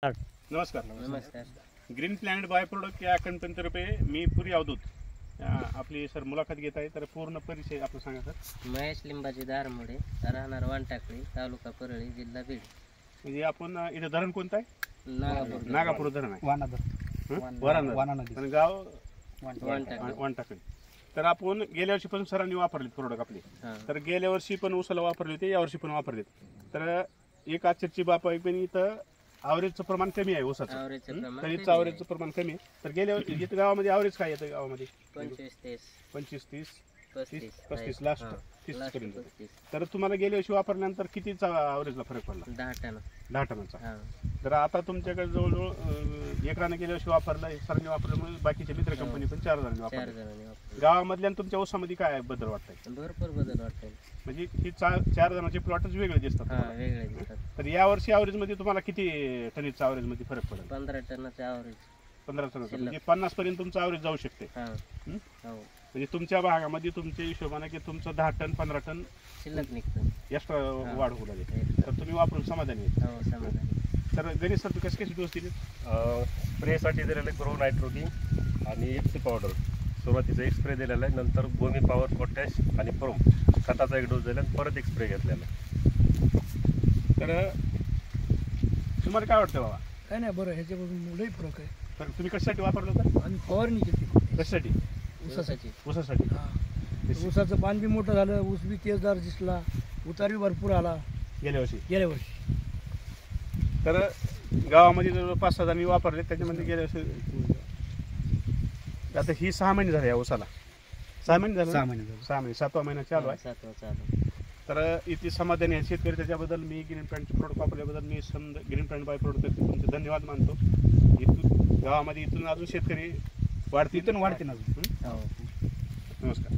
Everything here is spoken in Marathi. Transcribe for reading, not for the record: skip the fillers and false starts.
नमस्कार. नमस्कार. ग्रीन प्लॅनेट बाय प्रोडक्ट या कंपनीतर्फे मी पुरी अवधूत आपली सर मुलाखत घेत आहे. तर पूर्ण परिचय आपलं सांगा सर. महेश लिंबाची दारमुळे, राहणार वानटाकळी, तालुका परळी, जिल्हा बीड. म्हणजे आपण इथं धरण कोणतं आहे? नागापूर. नागापूर धरण आहे. वानानदी. आणि गाव वानटाकळी. वानटाकळी. तर आपण गेल्या वर्षी पण सरांनी वापरलेत प्रोडक्ट आपले. तर गेल्या वर्षी पण उसाला वापरले होते, या वर्षी पण वापरलेत. तर एक आश्चर्याची बाब आहे, पण इथं ॲव्हरेजचं प्रमाण कमी आहे ऊसाचं. ॲव्हरेजचं प्रमाण तरीच ॲव्हरेजचं प्रमाण कमी आहे. तर गेल्या इथं गावामध्ये ॲव्हरेज काय येतं गावामध्ये? 25-30, 25, 30, 35, 35 लास्ट हा, 30 लास्ट पर्यंत. 35. तर तुम्हाला गेल्या वर्षी वापरल्यानंतर कितीचा ॲव्हरेजला फरक पडला? 10 टन. 10 टनाचा. हा. तर आता तुमच्याकडे जवळजवळ एकरानं गेल्या वर्षी वापरलं, सरांनी वापरल्यामुळे बाकीचे मित्र कंपनी पण 4 जणांनी 4 वापरलं. जणांनी वापरलं. गावामधल्या आणि तुमच्या ऊसामध्ये काय बदल वाटतंय? भरपूर बदल वाटतो. म्हणजे ही 4 जणांचे प्लॉटच वेगळे दिसतात हा, तुम्हाला. वेगळे दिसतात. तर या वर्षी ॲव्हरेजमध्ये तुम्हाला किती टनीचा ॲव्हरेजमध्ये फरक पडेल? 15 टनाचे ॲव्हरेज. 15 टनाचा. शिल्लक. म्हणजे 50 पर्यंत तुमचं ॲव्हरेज जाऊ शकते. हा. हं? हो. म्हणजे तुमच्या भागामध्ये तुमच्या हिशोबाने की तुमचं 10 टन 15 टन शिल्लक निघतो. एक्स्ट्रा वाढ होऊ लागेल. एकदम. तर तुम्ही वापरून समाधानी आहे. हो, समाधानी. तर गणेश सर कसे कसे डोस दिले? स्प्रेसाठी दिलेलं आहे ग्रो नायट्रोकिंग आणि एफसी पावडर. सुरुवातीचा एक स्प्रे दिलेला आहे, नंतर गोमी पॉवर, पोटॅश आणि प्रोम खताचा एक डोस दिला आणि परत एक स्प्रे घेतलेला आहे. तर तुम्हाला काय वाटतं बाबा? काय नाही, बरं ह्याच्यापासून लई फरक आहे. तर तुम्ही कशासाठी वापरलं होतं? आणि फवारणी केली कशासाठी? ऊसासाठी. ऊसासाठी. हा. ऊसाचं पान बी मोठं झालं, ऊस बी तेजदार दिसला, उतार बी भरपूर आला गेल्या वर्षी. गेल्या वर्षी. तर गावामध्ये जवळ 5-6 जणांनी वापरले, त्याच्यामध्ये गेल्या वर्षी आता ही 6 महिने झाले या ऊसाला. 6 महिने झाले. 6 महिने 7वा महिना चालू आहे. 7वा चालू. तर इथे समाधानी आहे शेतकरी. त्याच्याबद्दल मी ग्रीन प्लॅनेटचे प्रोडक्ट वापरल्याबद्दल मी ग्रीन प्लॅनेट बाय प्रोडक्ट तुमचे धन्यवाद मानतो. इथून गावामध्ये इथून अजून शेतकरी वाढतील. इथून वाढते ना. हो. नमस्कार.